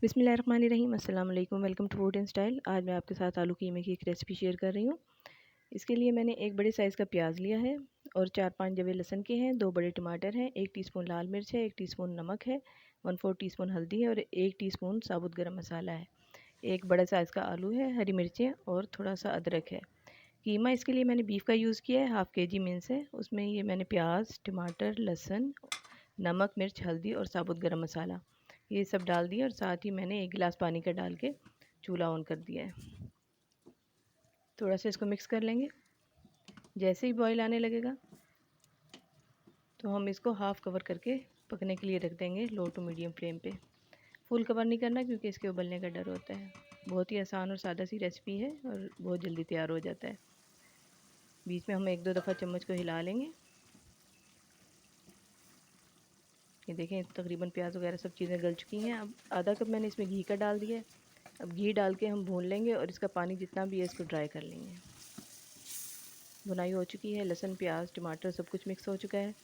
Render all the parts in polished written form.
बिस्मिल्लाहिर्रहमानिर्रहीम। अस्सलाम वालेकुम। Welcome to food and style. आज मैं आपके साथ आलू कीमे की एक रेसिपी शेयर कर रही हूँ। इसके लिए मैंने एक बड़े साइज़ का प्याज लिया है और 4-5 जवे लहसुन के हैं, 2 बड़े टमाटर हैं, 1 टीस्पून लाल मिर्च है, 1 टीस्पून नमक है, 1/4 टीस्पून हल्दी है और 1 टीस्पून साबुत गरम मसाला है। एक बड़ा साइज़ का आलू है, हरी मिर्चें और थोड़ा सा अदरक है। कीमा इसके लिए मैंने बीफ का यूज़ किया है, हाफ़ केजी मीन्स है। उसमें ये मैंने प्याज, टमाटर, लहसुन, नमक, मिर्च, हल्दी और साबुत गरम मसाला ये सब डाल दिया और साथ ही मैंने 1 गिलास पानी का डाल के चूल्हा ऑन कर दिया है। थोड़ा सा इसको मिक्स कर लेंगे। जैसे ही बॉईल आने लगेगा तो हम इसको हाफ़ कवर करके पकने के लिए रख देंगे लो टू मीडियम फ्लेम पे। फुल कवर नहीं करना क्योंकि इसके उबलने का डर होता है। बहुत ही आसान और सादा सी रेसिपी है और बहुत जल्दी तैयार हो जाता है। बीच में हम 1-2 दफ़ा चम्मच को हिला लेंगे। ये देखें तकरीबन प्याज वगैरह सब चीज़ें गल चुकी हैं। अब आधा कप मैंने इसमें घी का डाल दिया है। अब घी डाल के हम भून लेंगे और इसका पानी जितना भी है इसको ड्राई कर लेंगे। भुनाई हो चुकी है, लहसुन, प्याज, टमाटर सब कुछ मिक्स हो चुका है।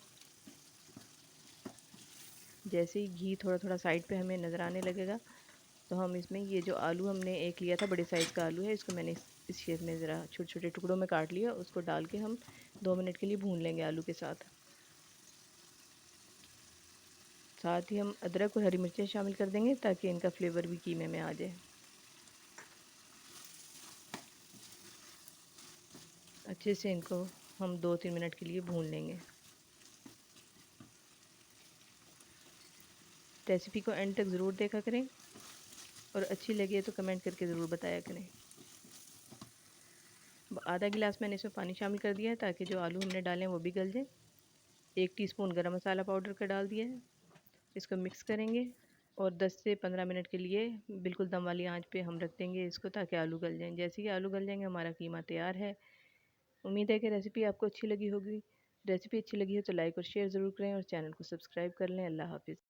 जैसे ही घी थोड़ा थोड़ा साइड पे हमें नज़र आने लगेगा तो हम इसमें ये जो आलू हमने एक लिया था, बड़े साइज़ का आलू है, इसको मैंने इस शेप में ज़रा छोटे छोटे टुकड़ों में काट लिया। उसको डाल के हम 2 मिनट के लिए भून लेंगे आलू के साथ। साथ ही हम अदरक और हरी मिर्चें शामिल कर देंगे ताकि इनका फ्लेवर भी कीमे में आ जाए। अच्छे से इनको हम 2-3 मिनट के लिए भून लेंगे। रेसिपी को एंड तक ज़रूर देखा करें और अच्छी लगे तो कमेंट करके ज़रूर बताया करें। आधा गिलास मैंने इसमें पानी शामिल कर दिया है ताकि जो आलू हमने डाले हैं वो भी गल जाए। 1 टीस्पून गरम मसाला पाउडर का डाल दिया है। इसको मिक्स करेंगे और 10 से 15 मिनट के लिए बिल्कुल दम वाली आंच पे हम रख देंगे इसको ताकि आलू गल जाएं। जैसे ही आलू गल जाएंगे हमारा कीमा तैयार है। उम्मीद है कि रेसिपी आपको अच्छी लगी होगी। रेसिपी अच्छी लगी हो तो लाइक और शेयर ज़रूर करें और चैनल को सब्सक्राइब कर लें। अल्लाह हाफ़िज़।